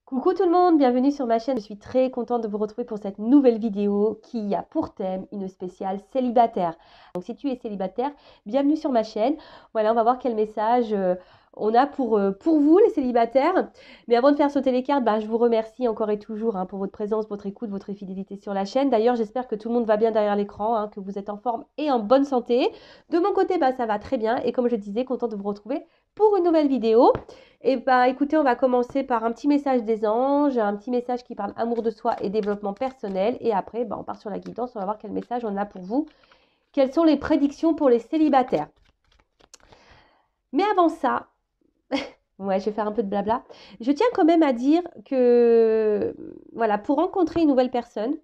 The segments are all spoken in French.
Coucou tout le monde, bienvenue sur ma chaîne. Je suis très contente de vous retrouver pour cette nouvelle vidéo qui a pour thème une spéciale célibataire. Donc si tu es célibataire, bienvenue sur ma chaîne. Voilà, on va voir quel message on a pour vous les célibataires. Mais avant de faire sauter les cartes, je vous remercie encore et toujours pour votre présence, votre écoute, votre fidélité sur la chaîne. D'ailleurs, j'espère que tout le monde va bien derrière l'écran, que vous êtes en forme et en bonne santé. De mon côté, ça va très bien et comme je disais, contente de vous retrouver pour une nouvelle vidéo. Et écoutez, on va commencer par un petit message des anges, un petit message qui parle amour de soi et développement personnel. Et après, on part sur la guidance, on va voir quel message on a pour vous. Quelles sont les prédictions pour les célibataires? Mais avant ça, ouais, je vais faire un peu de blabla. Je tiens quand même à dire que, voilà, pour rencontrer une nouvelle personne,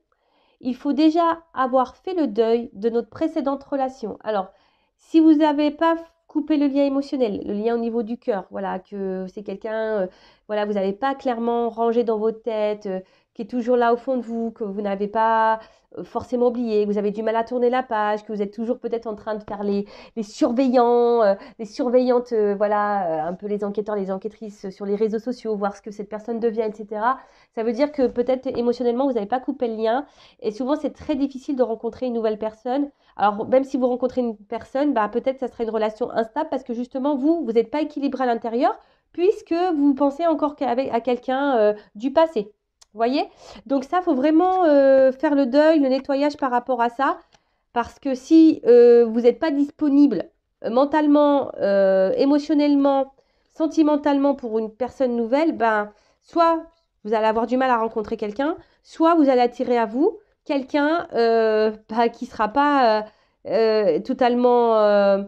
il faut déjà avoir fait le deuil de notre précédente relation. Alors, si vous n'avez pas coupé le lien émotionnel, le lien au niveau du cœur, voilà, que c'est quelqu'un, voilà, vous n'avez pas clairement rangé dans votre tête, qui est toujours là au fond de vous, que vous n'avez pas forcément oublié, que vous avez du mal à tourner la page, que vous êtes toujours peut-être en train de faire les surveillants, les surveillantes, voilà, un peu les enquêteurs, les enquêtrices sur les réseaux sociaux, voir ce que cette personne devient, etc. Ça veut dire que peut-être émotionnellement, vous n'avez pas coupé le lien. Et souvent, c'est très difficile de rencontrer une nouvelle personne. Alors, même si vous rencontrez une personne, peut-être que ça sera une relation instable parce que justement, vous n'êtes pas équilibré à l'intérieur puisque vous pensez encore à quelqu'un du passé. Vous voyez? Donc ça, il faut vraiment faire le deuil, le nettoyage par rapport à ça. Parce que si vous n'êtes pas disponible mentalement, émotionnellement, sentimentalement pour une personne nouvelle, soit vous allez avoir du mal à rencontrer quelqu'un, soit vous allez attirer à vous quelqu'un qui ne sera pas totalement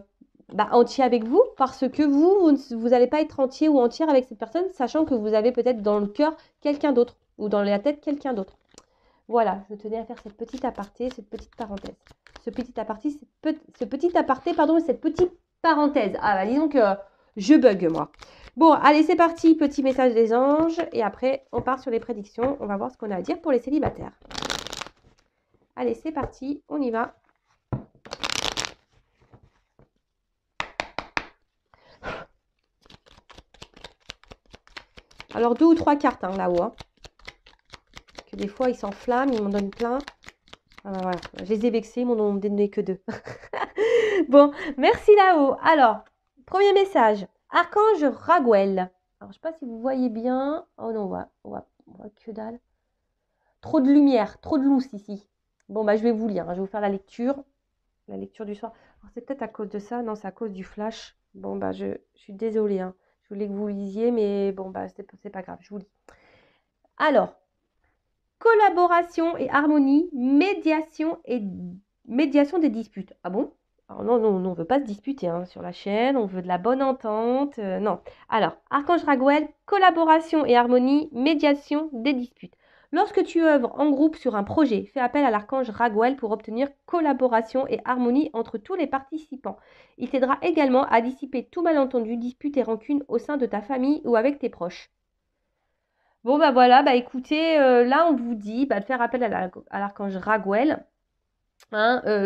entier avec vous, parce que vous n'allez pas être entier ou entière avec cette personne, sachant que vous avez peut-être dans le cœur quelqu'un d'autre, ou dans la tête quelqu'un d'autre. Voilà, je tenais à faire cette petite aparté, cette petite parenthèse. Ce petit aparté, pardon, cette petite parenthèse. Disons que je bug, moi. Bon, allez, c'est parti, petit message des anges. Et après, on part sur les prédictions. On va voir ce qu'on a à dire pour les célibataires. Allez, c'est parti, on y va. Alors, 2 ou 3 cartes là-haut. Que des fois, ils s'enflamment, ils m'en donnent plein. Voilà. Je les ai vexés, ils m'en ont donné que 2. Bon, merci là-haut. Alors, premier message. Archange Raguel. Alors, je ne sais pas si vous voyez bien. Oh non, on voit que dalle. Trop de lumière, trop de lousse ici. Bon, je vais vous lire. Je vais vous faire la lecture du soir. C'est peut-être à cause de ça. Non, c'est à cause du flash. Bon, je suis désolée. Je voulais que vous lisiez, mais bon, c'est pas grave. Je vous lis. Alors, collaboration et harmonie, médiation des disputes. Ah bon? Alors non, on ne veut pas se disputer sur la chaîne, on veut de la bonne entente. Non. Alors, Archange Raguel, collaboration et harmonie, médiation des disputes. Lorsque tu œuvres en groupe sur un projet, fais appel à l'archange Raguel pour obtenir collaboration et harmonie entre tous les participants. Il t'aidera également à dissiper tout malentendu, disputes et rancunes au sein de ta famille ou avec tes proches. Bon, voilà, écoutez, là, on vous dit de faire appel à l'archange Raguel.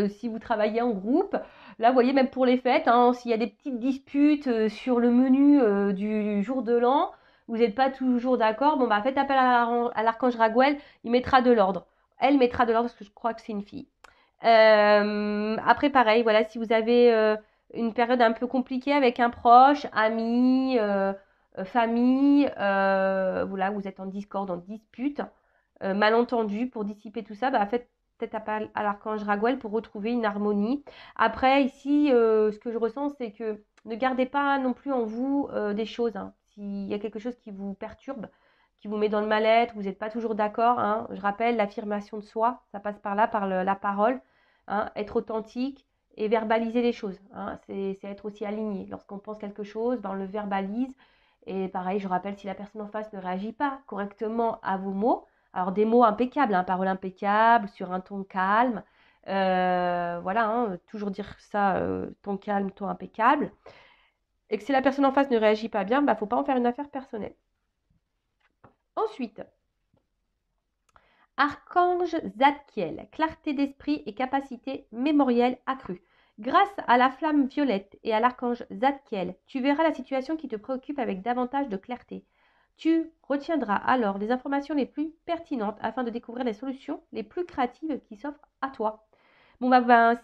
Si vous travaillez en groupe, là, vous voyez, même pour les fêtes, s'il y a des petites disputes sur le menu du jour de l'an, vous n'êtes pas toujours d'accord, faites appel à l'archange Raguel, il mettra de l'ordre. Elle mettra de l'ordre parce que je crois que c'est une fille. Après, pareil, voilà, si vous avez une période un peu compliquée avec un proche, ami, famille, voilà, vous êtes en discorde, en dispute, malentendu, pour dissiper tout ça, faites peut-être appel à l'archange Raguel pour retrouver une harmonie. Après, ici, ce que je ressens, c'est que ne gardez pas non plus en vous des choses. S'il y a quelque chose qui vous perturbe, qui vous met dans le mal-être, vous n'êtes pas toujours d'accord. Je rappelle, l'affirmation de soi, ça passe par là, par la parole. Être authentique et verbaliser les choses. C'est être aussi aligné. Lorsqu'on pense quelque chose, on le verbalise. Et pareil, je rappelle, si la personne en face ne réagit pas correctement à vos mots, alors des mots impeccables, parole impeccable, sur un ton calme, voilà, toujours dire ça, ton calme, ton impeccable. Et que si la personne en face ne réagit pas bien, faut pas en faire une affaire personnelle. Ensuite, Archange Zadkiel, clarté d'esprit et capacité mémorielle accrue. Grâce à la flamme violette et à l'archange Zadkiel, tu verras la situation qui te préoccupe avec davantage de clarté. Tu retiendras alors les informations les plus pertinentes afin de découvrir les solutions les plus créatives qui s'offrent à toi. Bon,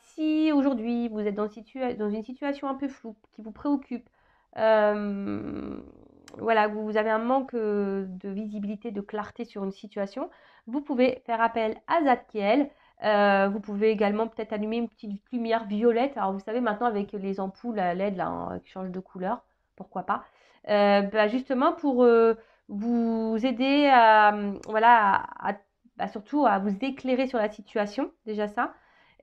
si aujourd'hui vous êtes dans une situation un peu floue, qui vous préoccupe, voilà, vous avez un manque de visibilité, de clarté sur une situation, vous pouvez faire appel à Zadkiel. Vous pouvez également peut-être allumer une petite lumière violette. Alors, vous savez, maintenant, avec les ampoules à LED là, qui changent de couleur, pourquoi pas. Justement, pour vous aider voilà, surtout à vous éclairer sur la situation, déjà ça.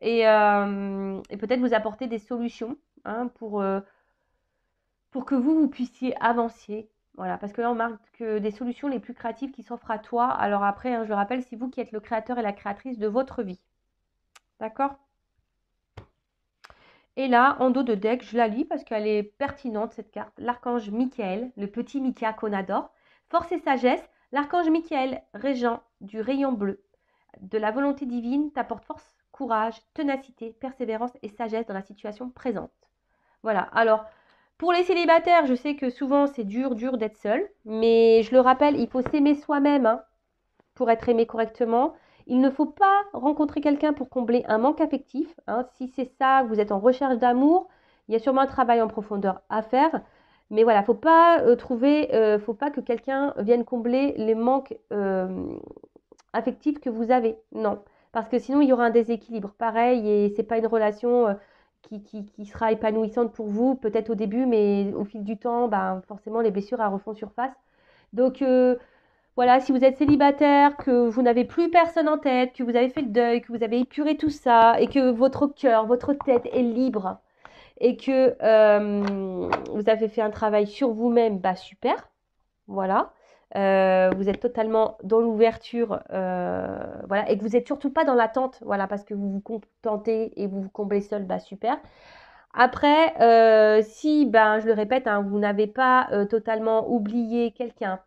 Et peut-être vous apporter des solutions pour que vous puissiez avancer. Voilà, parce que là, on marque que des solutions les plus créatives qui s'offrent à toi. Alors après, je le rappelle, c'est vous qui êtes le créateur et la créatrice de votre vie. D'accord? Et là, en dos de deck, je la lis parce qu'elle est pertinente, cette carte. L'archange Michael, le petit Mika qu'on adore. Force et sagesse, l'archange Michael, régent du rayon bleu de la volonté divine, t'apporte force, courage, ténacité, persévérance et sagesse dans la situation présente. Voilà, alors, pour les célibataires, je sais que souvent c'est dur d'être seul, mais je le rappelle, il faut s'aimer soi-même pour être aimé correctement. Il ne faut pas rencontrer quelqu'un pour combler un manque affectif. Si c'est ça, vous êtes en recherche d'amour, il y a sûrement un travail en profondeur à faire. Mais voilà, faut pas faut pas que quelqu'un vienne combler les manques affectifs que vous avez. Non, parce que sinon il y aura un déséquilibre. Pareil, et c'est pas une relation qui sera épanouissante pour vous, peut-être au début, mais au fil du temps, forcément les blessures elles refont surface. Donc voilà, si vous êtes célibataire, que vous n'avez plus personne en tête, que vous avez fait le deuil, que vous avez épuré tout ça, et que votre cœur, votre tête est libre, et que vous avez fait un travail sur vous-même, super, voilà. Vous êtes totalement dans l'ouverture, voilà, et que vous n'êtes surtout pas dans l'attente, voilà, parce que vous vous contentez et vous vous comblez seul, super. Après, si, je le répète, vous n'avez pas totalement oublié quelqu'un,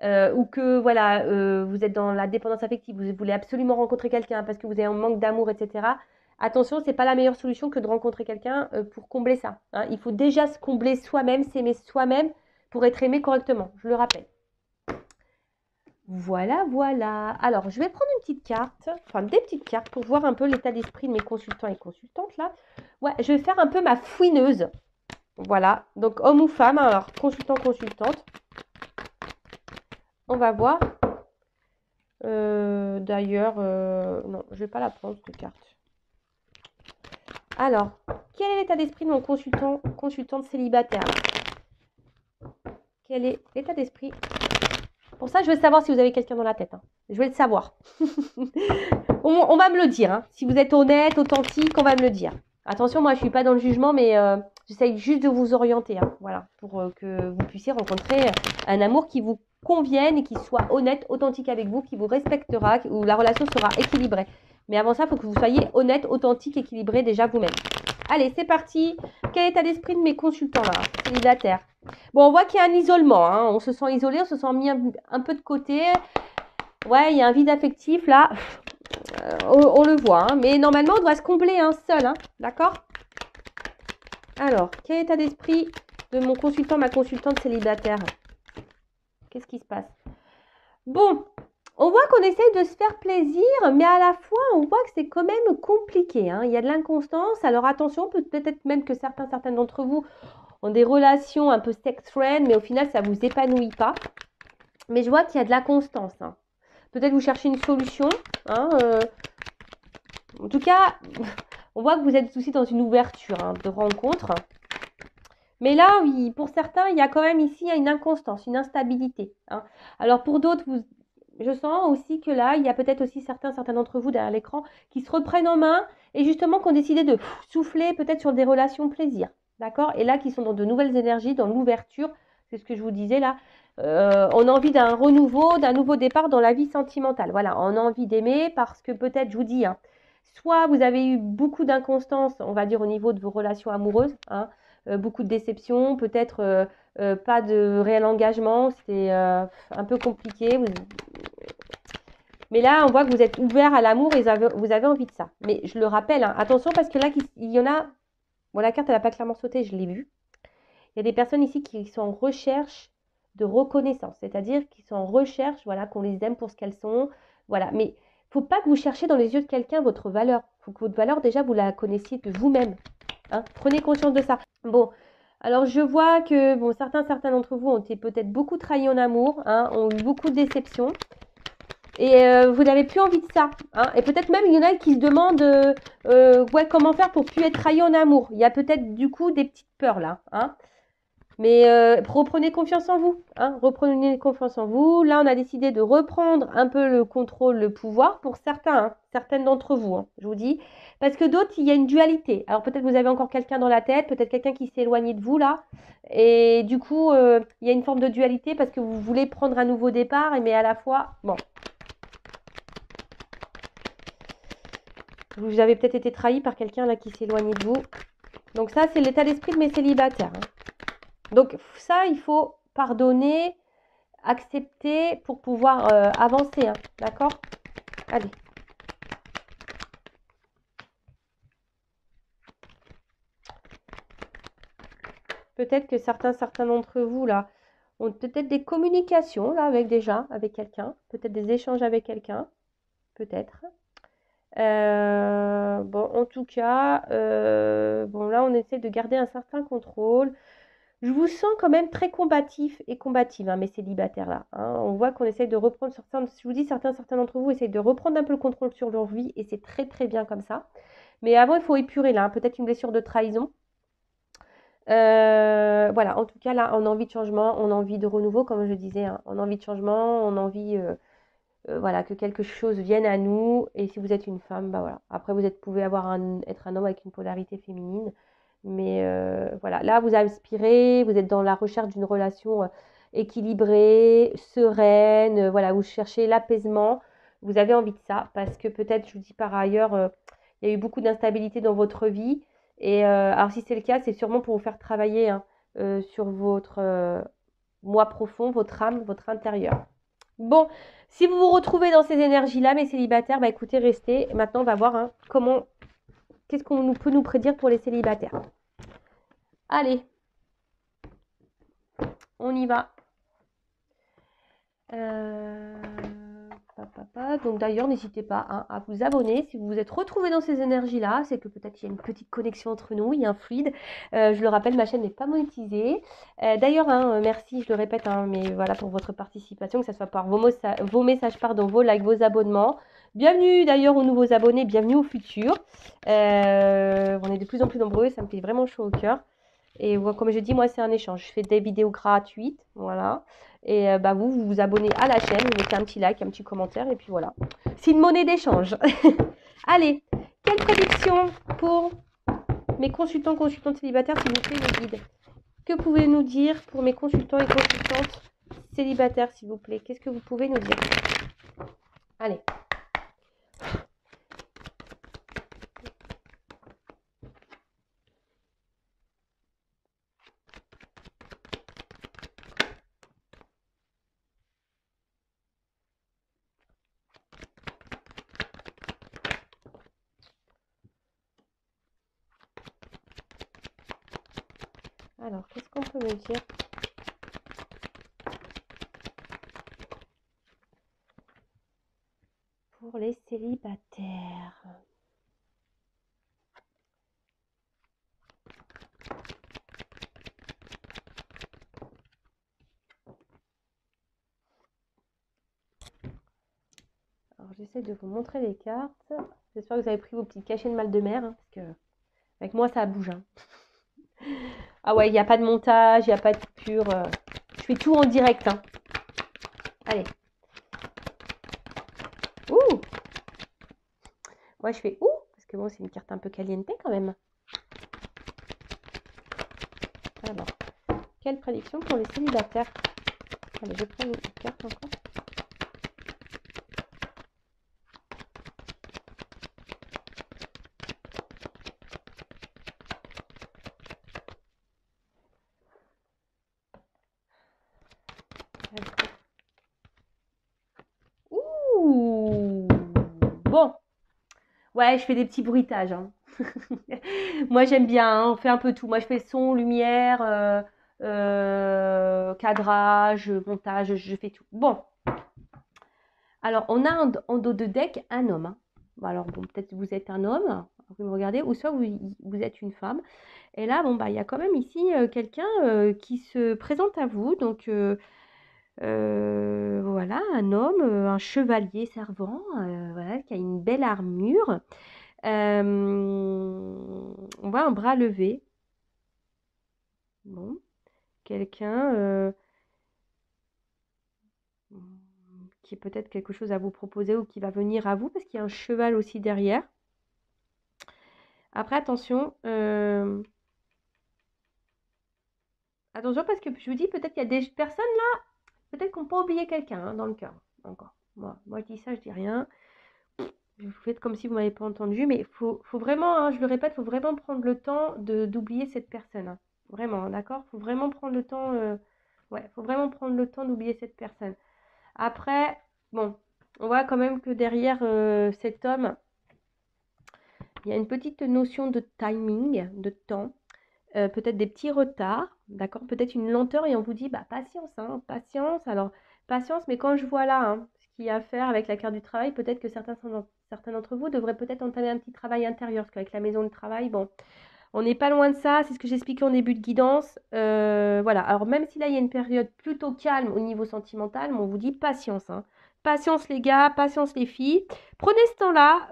ou que voilà, vous êtes dans la dépendance affective, vous voulez absolument rencontrer quelqu'un parce que vous avez un manque d'amour, etc. Attention, c'est pas la meilleure solution que de rencontrer quelqu'un pour combler ça. Il faut déjà se combler soi-même, s'aimer soi-même pour être aimé correctement, je le rappelle. Voilà, voilà. Alors, je vais prendre une petite carte, enfin des petites cartes pour voir un peu l'état d'esprit de mes consultants et consultantes là. Ouais, je vais faire un peu ma fouineuse. Voilà, donc homme ou femme, alors consultant, consultante. On va voir. D'ailleurs, non, je ne vais pas la prendre cette carte. Alors, quel est l'état d'esprit de mon consultante célibataire? Quel est l'état d'esprit? Pour ça, je veux savoir si vous avez quelqu'un dans la tête. Je vais le savoir. on va me le dire. Si vous êtes honnête, authentique, on va me le dire. Attention, moi, je ne suis pas dans le jugement, mais j'essaye juste de vous orienter. Voilà, pour que vous puissiez rencontrer un amour qui vous convienne et qui soit honnête, authentique avec vous, qui vous respectera, où la relation sera équilibrée. Mais avant ça, il faut que vous soyez honnête, authentique, équilibré déjà vous-même. Allez, c'est parti. Quel est l'état d'esprit de mes consultants là, célibataires? Bon, on voit qu'il y a un isolement. On se sent isolé, on se sent mis un peu de côté. Ouais, il y a un vide affectif là. On le voit. Mais normalement, on doit se combler seul. D'accord? Alors, quel est l'état d'esprit de mon consultant, ma consultante célibataire? Qu'est-ce qui se passe? Bon, on voit qu'on essaye de se faire plaisir, mais à la fois, on voit que c'est quand même compliqué. Il y a de l'inconstance. Alors attention, peut-être même que certains d'entre vous ont des relations un peu sex-friend, mais au final, ça ne vous épanouit pas. Mais je vois qu'il y a de l'inconstance. Peut-être vous cherchez une solution. En tout cas, on voit que vous êtes aussi dans une ouverture de rencontre. Mais là, oui, pour certains, il y a quand même ici une inconstance, une instabilité. Alors pour d'autres, je sens aussi que là, il y a peut-être aussi certains d'entre vous derrière l'écran qui se reprennent en main et justement qui ont décidé de souffler peut-être sur des relations plaisir. D'accord? Et là, qui sont dans de nouvelles énergies, dans l'ouverture, c'est ce que je vous disais là. On a envie d'un renouveau, d'un nouveau départ dans la vie sentimentale. Voilà, on a envie d'aimer parce que peut-être, je vous dis, soit vous avez eu beaucoup d'inconstance, on va dire au niveau de vos relations amoureuses, beaucoup de déceptions, peut-être pas de réel engagement, c'est un peu compliqué. Mais là, on voit que vous êtes ouvert à l'amour et vous avez envie de ça. Mais je le rappelle, attention parce que là, il y en a... Bon, la carte, elle n'a pas clairement sauté, je l'ai vue. Il y a des personnes ici qui sont en recherche de reconnaissance, c'est-à-dire qu'ils sont en recherche, voilà, qu'on les aime pour ce qu'elles sont, voilà. Mais il ne faut pas que vous cherchiez dans les yeux de quelqu'un votre valeur. Il faut que votre valeur, déjà, vous la connaissiez de vous-même. Hein. Prenez conscience de ça. Bon, alors je vois que bon, certains d'entre vous ont été peut-être beaucoup trahis en amour, hein, ont eu beaucoup de déceptions. Et vous n'avez plus envie de ça. Hein. Et peut-être même, il y en a qui se demandent ouais, comment faire pour plus être trahi en amour. Il y a peut-être du coup des petites peurs là. Hein. Mais reprenez confiance en vous. Hein. Reprenez confiance en vous. Là, on a décidé de reprendre un peu le contrôle, le pouvoir pour certains, hein, certaines d'entre vous, hein, je vous dis. Parce que d'autres, il y a une dualité. Alors peut-être vous avez encore quelqu'un dans la tête, peut-être quelqu'un qui s'est éloigné de vous là. Et du coup, il y a une forme de dualité parce que vous voulez prendre un nouveau départ, mais à la fois, bon. Vous avez peut-être été trahi par quelqu'un là qui s'est éloigné de vous. Donc ça, c'est l'état d'esprit de mes célibataires. Hein. Donc ça, il faut pardonner, accepter pour pouvoir avancer. Hein. D'accord? Allez. Peut-être que certains d'entre vous là ont peut-être des communications là avec quelqu'un. Peut-être des échanges avec quelqu'un. Peut-être. Bon, en tout cas, bon là, on essaie de garder un certain contrôle. Je vous sens quand même très combatif et combative, hein, mes célibataires là. Hein. On voit qu'on essaye de reprendre, je vous dis, certains d'entre vous essayent de reprendre un peu le contrôle sur leur vie et c'est très très bien comme ça. Mais avant, il faut épurer là, hein, peut-être une blessure de trahison. Voilà, en tout cas là, on a envie de changement, on a envie de renouveau, comme je disais, hein, on a envie de changement, on a envie voilà, que quelque chose vienne à nous. Et si vous êtes une femme, bah voilà. Après, pouvez être un homme avec une polarité féminine. Mais voilà, là, vous aspirez, vous êtes dans la recherche d'une relation équilibrée, sereine. Voilà, vous cherchez l'apaisement. Vous avez envie de ça parce que peut-être, je vous dis par ailleurs, il y a eu beaucoup d'instabilité dans votre vie. Et alors, si c'est le cas, c'est sûrement pour vous faire travailler hein, sur votre moi profond, votre âme, votre intérieur. Bon, si vous vous retrouvez dans ces énergies-là, mes célibataires, bah écoutez, restez. Maintenant, on va voir hein, qu'est-ce qu'on peut nous prédire pour les célibataires. Allez, on y va. Donc d'ailleurs, n'hésitez pas hein, à vous abonner. Si vous vous êtes retrouvés dans ces énergies-là, c'est que peut-être il y a une petite connexion entre nous, il y a un fluide. Je le rappelle, ma chaîne n'est pas monétisée. D'ailleurs, hein, merci, je le répète, hein, mais voilà pour votre participation, que ce soit par vos messages, pardon, vos likes, vos abonnements. Bienvenue d'ailleurs aux nouveaux abonnés, bienvenue au futur. On est de plus en plus nombreux, ça me fait vraiment chaud au cœur. Et comme je dis, moi, c'est un échange. Je fais des vidéos gratuites, voilà. Et bah, vous vous abonnez à la chaîne, vous mettez un petit like, un petit commentaire, et puis voilà. C'est une monnaie d'échange. Allez, quelle prédiction pour mes consultantes célibataires, s'il vous plaît, les guides? Que pouvez-vous nous dire pour mes consultants et consultantes célibataires, s'il vous plaît? Qu'est-ce que vous pouvez nous dire? Allez. Alors, qu'est-ce qu'on peut me dire? Pour les célibataires. Alors, j'essaie de vous montrer les cartes. J'espère que vous avez pris vos petites cachets de mal de mer, hein, parce que avec moi, ça bouge. Hein. Ah ouais, il n'y a pas de montage, il n'y a pas de coupure. Je fais tout en direct. Hein. Allez. Ouh! Moi, je fais ouh, parce que bon, c'est une carte un peu caliente quand même. Alors, quelle prédiction pour les célibataires? Allez, je prends une petite carte encore. Ouh! Bon. Ouais, je fais des petits bruitages. Hein. Moi, j'aime bien. Hein, on fait un peu tout. Moi, je fais son, lumière. cadrage, montage, je fais tout. Bon, alors on a en dos de deck un homme, hein. Bon, alors bon, peut-être que vous êtes un homme, vous me regardez, ou soit vous êtes une femme. Et là, bon, bah, il y a quand même ici quelqu'un qui se présente à vous. Donc, voilà, un homme, un chevalier servant, voilà, qui a une belle armure. On voit un bras levé. Bon, quelqu'un qui a peut-être quelque chose à vous proposer ou qui va venir à vous parce qu'il y a un cheval aussi derrière. Après, attention, attention parce que je vous dis, peut-être qu'il y a des personnes là, peut-être qu'on peut oublier quelqu'un hein, dans le cœur. Encore. Moi, je dis ça, je dis rien. Vous faites comme si vous ne m'avez pas entendu, mais faut vraiment, hein, je le répète, il faut vraiment prendre le temps d'oublier cette personne, hein. Vraiment, d'accord? Il faut vraiment prendre le temps, ouais, faut vraiment prendre le temps d'oublier cette personne. Après, bon, on voit quand même que derrière cet homme, il y a une petite notion de timing, de temps, peut-être des petits retards, d'accord? Peut-être une lenteur et on vous dit, bah patience, hein, patience. Alors, patience, mais quand je vois là, hein, ce qu'il y a à faire avec la carte du travail, peut-être que certains d'entre vous devraient peut-être entamer un petit travail intérieur, parce qu'avec la maison de travail, bon, on n'est pas loin de ça, c'est ce que j'expliquais en début de guidance. Voilà, alors même si là, il y a une période plutôt calme au niveau sentimental, mais on vous dit patience, hein. Patience les gars, patience les filles. Prenez ce temps-là,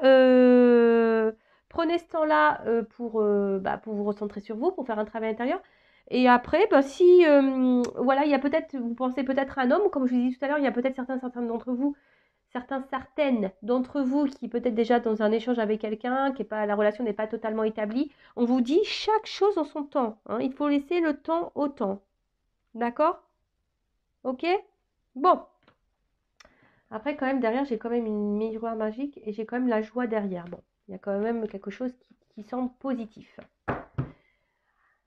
pour vous recentrer sur vous, pour faire un travail intérieur. Et après, bah, si voilà, il y a peut-être, vous pensez peut-être à un homme, comme je vous ai dit tout à l'heure, il y a peut-être certaines d'entre vous certaines d'entre vous qui peut-être déjà dans un échange avec quelqu'un, qui est pas, la relation n'est pas totalement établie, on vous dit chaque chose en son temps, hein. Il faut laisser le temps au temps. D'accord? Ok? Bon. Après, quand même, derrière, j'ai quand même une miroir magique et j'ai quand même la joie derrière. Bon, il y a quand même quelque chose qui semble positif.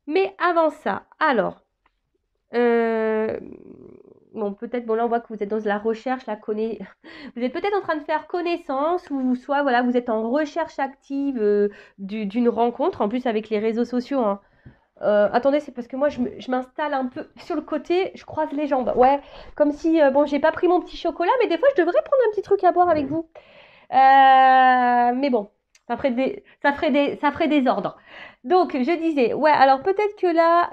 Mais avant ça, alors, euh, bon, peut-être, bon, là, on voit que vous êtes dans la recherche, vous êtes peut-être en train de faire connaissance ou soit, voilà, vous êtes en recherche active d'une rencontre, en plus avec les réseaux sociaux, hein. Attendez, c'est parce que moi, je m'installe un peu sur le côté, je croise les jambes. Ouais, comme si, bon, j'ai pas pris mon petit chocolat, mais des fois, je devrais prendre un petit truc à boire avec vous. Mais bon, ça ferait des ordres. Donc, je disais, ouais, alors peut-être que là,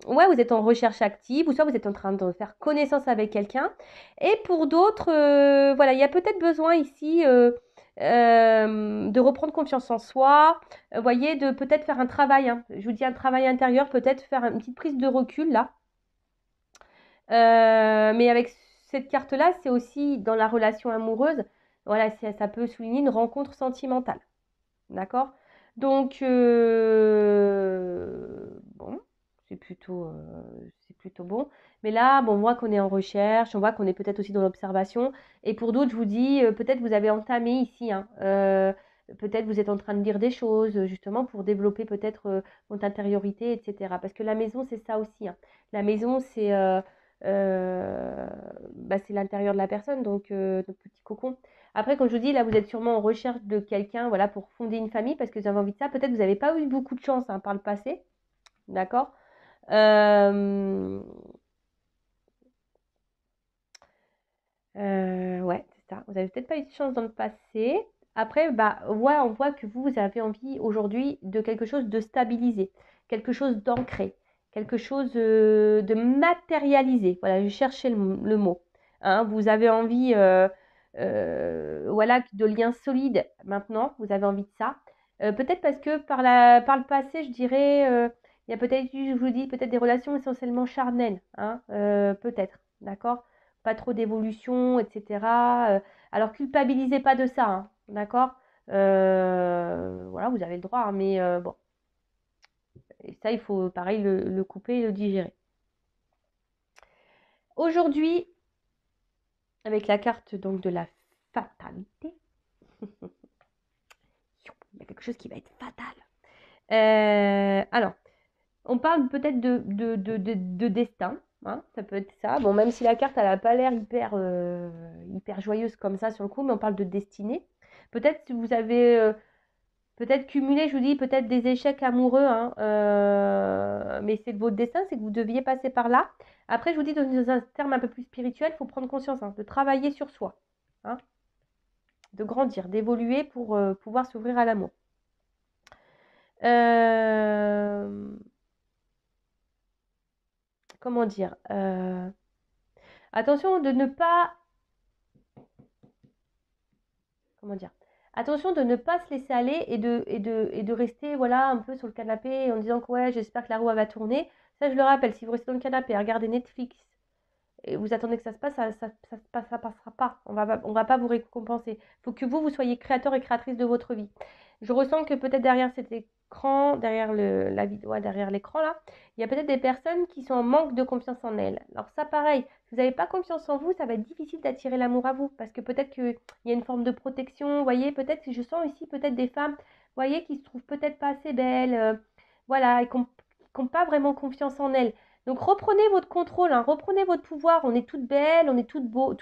ouais, vous êtes en recherche active, ou soit vous êtes en train de faire connaissance avec quelqu'un. Et pour d'autres, voilà, il y a peut-être besoin ici de reprendre confiance en soi. Vous voyez, de peut-être faire un travail, hein. Je vous dis un travail intérieur, peut-être faire une petite prise de recul là. Mais avec cette carte-là, c'est aussi dans la relation amoureuse, voilà, ça peut souligner une rencontre sentimentale. D'accord? Donc, bon, c'est plutôt bon. Mais là, bon, on voit qu'on est en recherche, on voit qu'on est peut-être aussi dans l'observation. Et pour d'autres, je vous dis, peut-être vous avez entamé ici, hein, peut-être vous êtes en train de lire des choses, justement, pour développer peut-être votre intériorité, etc. Parce que la maison, c'est ça aussi, hein. La maison, bah, c'est l'intérieur de la personne, donc notre petit cocon. Après, comme je vous dis, là, vous êtes sûrement en recherche de quelqu'un, voilà, pour fonder une famille, parce que vous avez envie de ça. Peut-être que vous n'avez pas eu beaucoup de chance hein, par le passé, d'accord? Euh, ouais, c'est ça. Vous n'avez peut-être pas eu de chance dans le passé. Après, bah, ouais, on voit que vous avez envie aujourd'hui de quelque chose de stabilisé, quelque chose d'ancré, quelque chose de matérialisé. Voilà, je cherchais le mot. Hein, vous avez envie, voilà, de liens solides maintenant. Vous avez envie de ça. Peut-être parce que par le passé, je dirais, il y a peut-être eu, je vous dis, peut-être des relations essentiellement charnelles. Hein, peut-être, d'accord? Pas trop d'évolution, etc. Alors culpabilisez pas de ça, hein, d'accord? Voilà, vous avez le droit, hein, mais bon, et ça il faut pareil le couper et le digérer. Aujourd'hui, avec la carte donc de la fatalité, il y a quelque chose qui va être fatal. Alors, on parle peut-être de destin, hein, ça peut être ça. Bon, même si la carte elle n'a pas l'air hyper joyeuse comme ça sur le coup, mais on parle de destinée. Peut-être si vous avez Peut-être cumuler, je vous dis, peut-être des échecs amoureux, hein, mais c'est votre destin, c'est que vous deviez passer par là. Après, je vous dis, dans un terme un peu plus spirituel, il faut prendre conscience, hein, de travailler sur soi, hein, de grandir, d'évoluer pour pouvoir s'ouvrir à l'amour. Comment dire Attention de ne pas... Comment dire Attention de ne pas se laisser aller et de rester voilà, un peu sur le canapé en disant que ouais, j'espère que la roue va tourner. Ça, je le rappelle, si vous restez dans le canapé à regarder Netflix et vous attendez que ça se passe, ça passera pas. On va pas vous récompenser. Il faut que vous soyez créateur et créatrice de votre vie. Je ressens que peut-être derrière cet écran, derrière la vidéo, derrière l'écran là, il y a peut-être des personnes qui sont en manque de confiance en elles. Alors ça, pareil, si vous n'avez pas confiance en vous, ça va être difficile d'attirer l'amour à vous parce que peut-être qu'il y a une forme de protection. Vous voyez, peut-être, je sens ici peut-être des femmes, vous voyez, qui se trouvent peut-être pas assez belles, voilà, et qui n'ont pas vraiment confiance en elles. Donc reprenez votre contrôle, hein, reprenez votre pouvoir. On est toutes belles, on est tous beaux,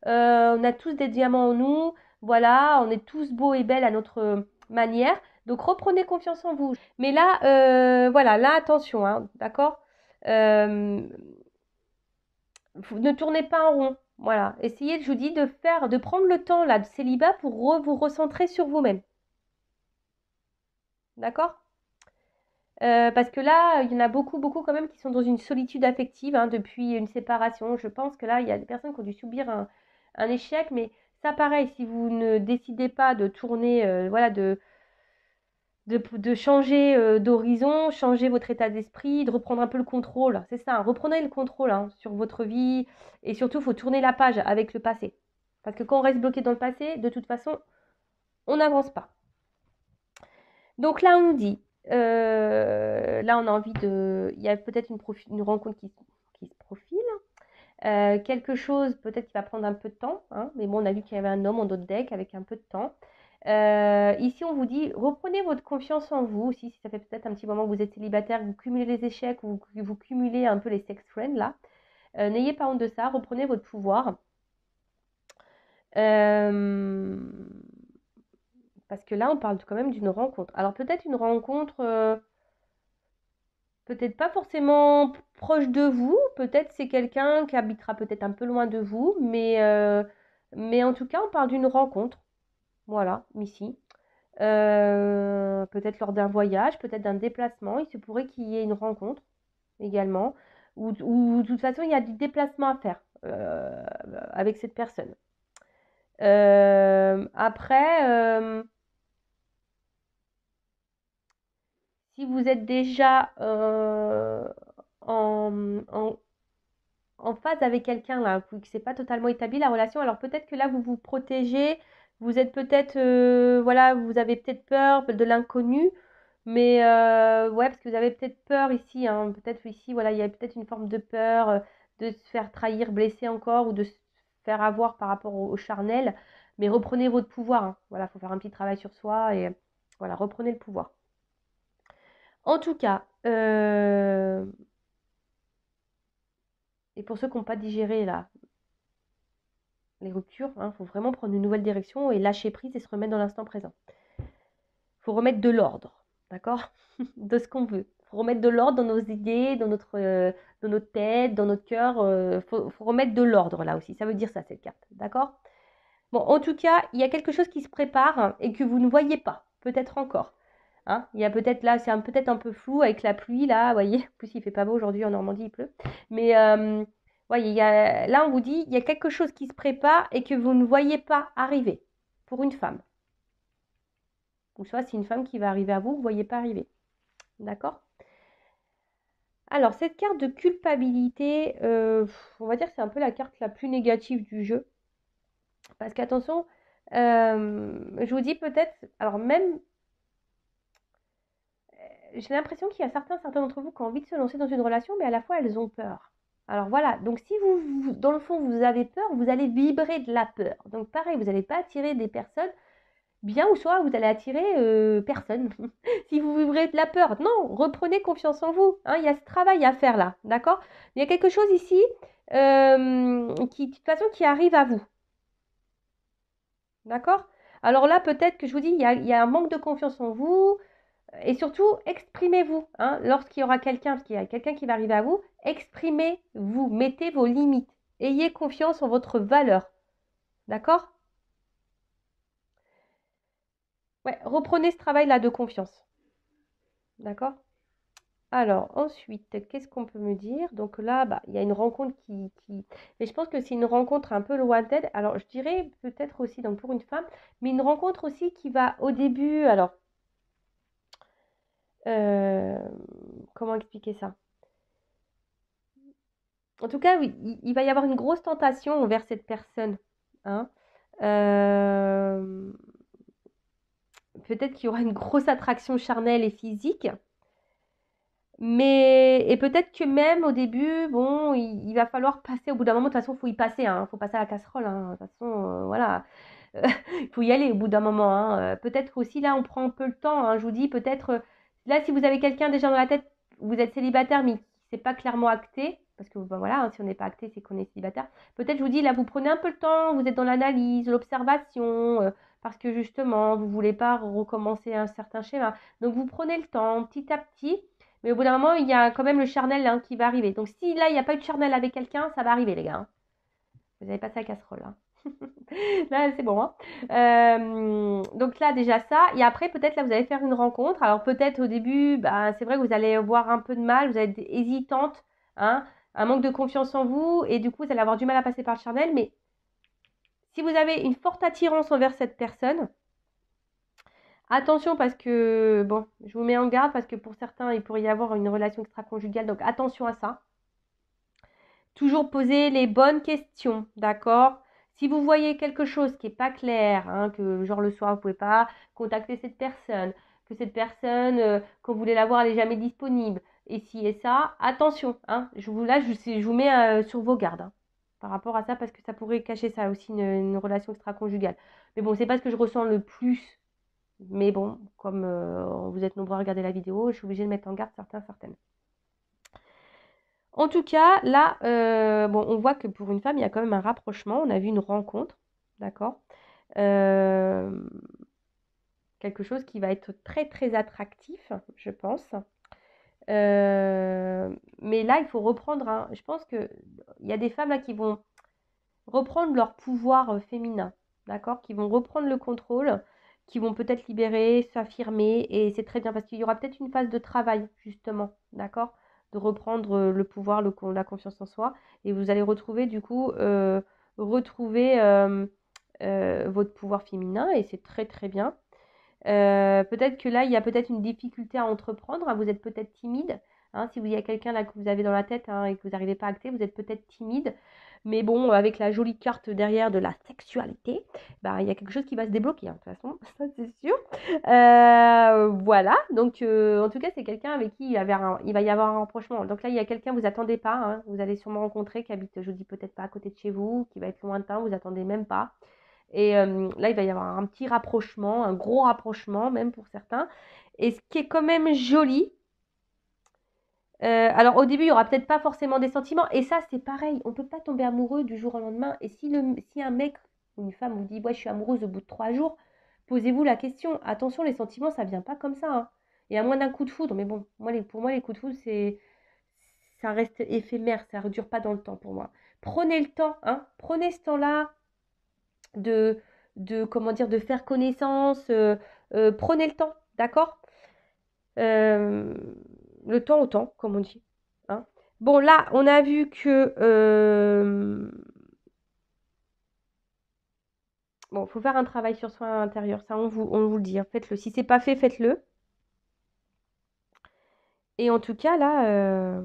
on a tous des diamants en nous. Voilà, on est tous beaux et belles à notre manière. Donc reprenez confiance en vous. Mais là, voilà, là attention, hein, d'accord. Ne tournez pas en rond. Voilà, essayez, je vous dis, de prendre le temps là de célibat pour vous recentrer sur vous-même. D'accord? Parce que là, il y en a beaucoup, beaucoup quand même qui sont dans une solitude affective, hein, depuis une séparation. Je pense que là, il y a des personnes qui ont dû subir un échec, mais ça, pareil, si vous ne décidez pas de tourner, voilà, de changer d'horizon, changer votre état d'esprit, de reprendre un peu le contrôle. C'est ça, hein, reprenez le contrôle, hein, sur votre vie et surtout, il faut tourner la page avec le passé. Parce que quand on reste bloqué dans le passé, de toute façon, on n'avance pas. Donc là, on dit, là, on a envie de... Il y a peut-être une rencontre qui se profile. Quelque chose, peut-être qui va prendre un peu de temps, hein, mais bon, on a vu qu'il y avait un homme en dos de deck avec un peu de temps. Ici, on vous dit, reprenez votre confiance en vous. Si ça fait peut-être un petit moment que vous êtes célibataire, que vous cumulez les échecs, ou que vous cumulez un peu les sex friends, là. N'ayez pas honte de ça, reprenez votre pouvoir. Parce que là, on parle quand même d'une rencontre. Alors peut-être une rencontre, peut-être pas forcément proche de vous, peut-être c'est quelqu'un qui habitera peut-être un peu loin de vous, mais en tout cas, on parle d'une rencontre. Voilà, ici. Peut-être lors d'un voyage, peut-être d'un déplacement. Il se pourrait qu'il y ait une rencontre également. Ou de toute façon, il y a du déplacement à faire avec cette personne. Après, si vous êtes déjà en phase avec quelqu'un là, que c'est pas totalement établi la relation, alors peut-être que là vous vous protégez, vous êtes peut-être, voilà, vous avez peut-être peur de l'inconnu, mais ouais, parce que vous avez peut-être peur ici, hein, peut-être ici, voilà, il y a peut-être une forme de peur de se faire trahir, blesser encore, ou de se faire avoir par rapport au charnel, mais reprenez votre pouvoir, hein. Voilà, il faut faire un petit travail sur soi et voilà, reprenez le pouvoir. En tout cas, et pour ceux qui n'ont pas digéré là, les ruptures, il faut vraiment prendre une nouvelle direction et lâcher prise et se remettre dans l'instant présent. Il faut remettre de l'ordre, d'accord? De ce qu'on veut. Il faut remettre de l'ordre dans nos idées, dans notre tête, dans notre cœur. Faut remettre de l'ordre là aussi. Ça veut dire ça, cette carte, d'accord? Bon, en tout cas, il y a quelque chose qui se prépare et que vous ne voyez pas, peut-être encore. Hein, il y a peut-être là, c'est peut-être un peu flou avec la pluie là, vous voyez. En plus, il fait pas beau aujourd'hui en Normandie, il pleut. Mais voyez, là, on vous dit, il y a quelque chose qui se prépare et que vous ne voyez pas arriver pour une femme. Ou soit c'est une femme qui va arriver à vous, vous ne voyez pas arriver. D'accord? Alors, cette carte de culpabilité, on va dire que c'est un peu la carte la plus négative du jeu. Parce qu'attention, je vous dis peut-être, alors même, j'ai l'impression qu'il y a certains d'entre vous qui ont envie de se lancer dans une relation, mais à la fois elles ont peur. Alors voilà, donc si vous, dans le fond, vous avez peur, vous allez vibrer de la peur. Donc pareil, vous n'allez pas attirer des personnes bien ou soit vous allez attirer personne. Si vous vibrez de la peur, non, reprenez confiance en vous. Hein, il y a ce travail à faire là, d'accord? Il y a quelque chose ici qui, de toute façon, qui arrive à vous. D'accord? Alors là, peut-être que je vous dis, il y a un manque de confiance en vous. Et surtout, exprimez-vous. Hein, lorsqu'il y aura quelqu'un, parce qu'il y a quelqu'un qui va arriver à vous, exprimez-vous. Mettez vos limites. Ayez confiance en votre valeur. D'accord? Ouais, reprenez ce travail-là de confiance. D'accord? Alors, ensuite, qu'est-ce qu'on peut me dire? Donc là, bah, il y a une rencontre qui... Mais je pense que c'est une rencontre un peu lointaine. Alors, je dirais peut-être aussi, donc pour une femme, mais une rencontre aussi qui va au début... Alors, euh, comment expliquer ça? En tout cas, oui, il va y avoir une grosse tentation envers cette personne. Hein. Euh, peut-être qu'il y aura une grosse attraction charnelle et physique. Mais, et peut-être que même au début, bon, il va falloir passer au bout d'un moment. De toute façon, il faut y passer. Il faut passer à la casserole. De toute façon, voilà. Il faut y aller au bout d'un moment. Peut-être aussi, là, on prend un peu le temps. Je vous dis, peut-être, là, si vous avez quelqu'un déjà dans la tête, vous êtes célibataire, mais c'est pas clairement acté, parce que ben, voilà, si on n'est pas acté, c'est qu'on est célibataire. Peut-être, je vous dis, là, vous prenez un peu le temps, vous êtes dans l'analyse, l'observation, parce que justement, vous voulez pas recommencer un certain schéma. Donc, vous prenez le temps, petit à petit. Mais au bout d'un moment, il y a quand même le charnel qui va arriver. Donc, si là, il n'y a pas eu de charnel avec quelqu'un, ça va arriver, les gars. Vous avez passé la casserole. Là, c'est bon. Donc là, déjà ça. Et après, peut-être, là, vous allez faire une rencontre. Alors, peut-être au début, bah, c'est vrai que vous allez avoir un peu de mal. Vous allez être hésitante. Hein, un manque de confiance en vous. Et du coup, vous allez avoir du mal à passer par le charnel. Mais si vous avez une forte attirance envers cette personne, attention parce que, bon, je vous mets en garde parce que pour certains, il pourrait y avoir une relation extra-conjugale. Donc, attention à ça. Toujours poser les bonnes questions, d'accord? Si vous voyez quelque chose qui n'est pas clair, que genre le soir vous ne pouvez pas contacter cette personne, que cette personne, quand vous voulez la voir, elle n'est jamais disponible, et ci et ça, attention, je vous mets sur vos gardes par rapport à ça, parce que ça pourrait cacher ça aussi, une relation extra-conjugale. Mais bon, c'est pas ce que je ressens le plus. Mais bon, comme vous êtes nombreux à regarder la vidéo, je suis obligée de mettre en garde certaines. En tout cas, là, bon, on voit que pour une femme, il y a quand même un rapprochement. On a vu une rencontre, d'accord? Euh, quelque chose qui va être très, très attractif, je pense. Mais là, il faut reprendre. Je pense qu'il y a des femmes là qui vont reprendre leur pouvoir féminin, d'accord? Qui vont reprendre le contrôle, qui vont peut-être libérer, s'affirmer. Et c'est très bien parce qu'il y aura peut-être une phase de travail, justement, d'accord? De reprendre le pouvoir, la confiance en soi. Et vous allez retrouver, du coup, retrouver votre pouvoir féminin. Et c'est très, très bien. Peut-être que là, il y a peut-être une difficulté à entreprendre. Vous êtes peut-être timide. Si il y a quelqu'un là que vous avez dans la tête et que vous n'arrivez pas à acter, vous êtes peut-être timide. Mais bon, avec la jolie carte derrière de la sexualité, bah, il y a quelque chose qui va se débloquer, de toute façon, ça c'est sûr. Voilà, donc en tout cas, c'est quelqu'un avec qui il va y avoir un rapprochement. Donc là, il y a quelqu'un que vous attendez pas, vous allez sûrement rencontrer, qui habite, je vous dis peut-être pas à côté de chez vous, qui va être lointain, vous attendez même pas. Et là, il va y avoir un petit rapprochement, un gros rapprochement même pour certains. Et ce qui est quand même joli, alors au début, il n'y aura peut-être pas forcément des sentiments. Et ça, c'est pareil, on ne peut pas tomber amoureux du jour au lendemain. Et si un mec ou une femme vous dit, ouais, je suis amoureuse au bout de 3 jours, posez-vous la question. Attention, les sentiments, ça ne vient pas comme ça. Et à moins d'un coup de foudre, mais bon, pour moi, les coups de foudre, ça reste éphémère, ça ne dure pas dans le temps pour moi. Prenez le temps, prenez ce temps-là de, comment dire, de faire connaissance. Prenez le temps, d'accord? Euh, le temps au temps, comme on dit. Hein. Bon, là, on a vu que... bon, il faut faire un travail sur soi intérieur. Ça, on vous le dit. Faites-le. Si c'est pas fait, faites-le. Et en tout cas, là,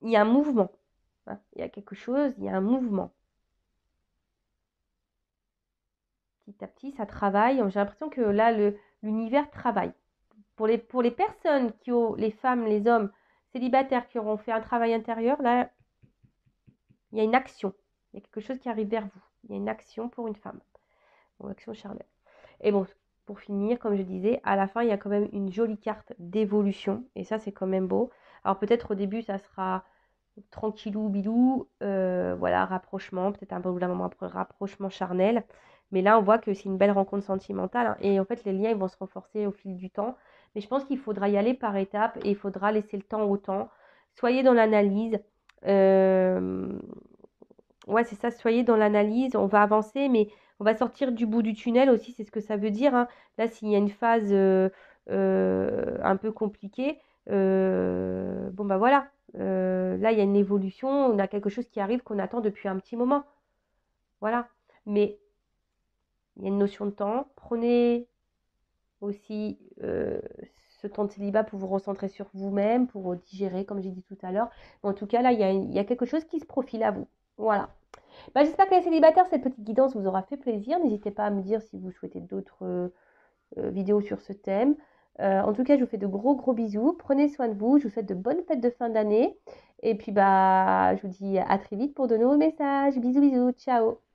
il y a un mouvement. Il y a quelque chose, il y a un mouvement. Petit à petit, ça travaille. J'ai l'impression que là, l'univers travaille. Pour les personnes qui ont, les femmes, les hommes célibataires qui auront fait un travail intérieur, là, il y a une action. Il y a quelque chose qui arrive vers vous. Il y a une action pour une femme. Une action charnelle. Et bon, pour finir, comme je disais, à la fin, il y a quand même une jolie carte d'évolution. Et ça, c'est quand même beau. Alors peut-être au début, ça sera tranquillou, bilou, voilà, rapprochement, peut-être un peu au bout d'un moment, après rapprochement charnel. Mais là, on voit que c'est une belle rencontre sentimentale, hein. Et en fait, les liens, ils vont se renforcer au fil du temps. Mais je pense qu'il faudra y aller par étapes et il faudra laisser le temps au temps. Soyez dans l'analyse. Euh, ouais, c'est ça, soyez dans l'analyse. On va avancer, mais on va sortir du bout du tunnel aussi, c'est ce que ça veut dire, hein. Là, s'il y a une phase un peu compliquée, bon, bah voilà. Là, il y a une évolution, on a quelque chose qui arrive qu'on attend depuis un petit moment. Voilà. Mais il y a une notion de temps. Prenez aussi ce temps de célibat pour vous recentrer sur vous-même, pour digérer, comme j'ai dit tout à l'heure. En tout cas, là, il y a quelque chose qui se profile à vous. Voilà. Bah, j'espère que les célibataires, cette petite guidance vous aura fait plaisir. N'hésitez pas à me dire si vous souhaitez d'autres vidéos sur ce thème. En tout cas, je vous fais de gros gros bisous. Prenez soin de vous. Je vous souhaite de bonnes fêtes de fin d'année. Et puis, bah, je vous dis à très vite pour de nouveaux messages. Bisous, bisous. Ciao.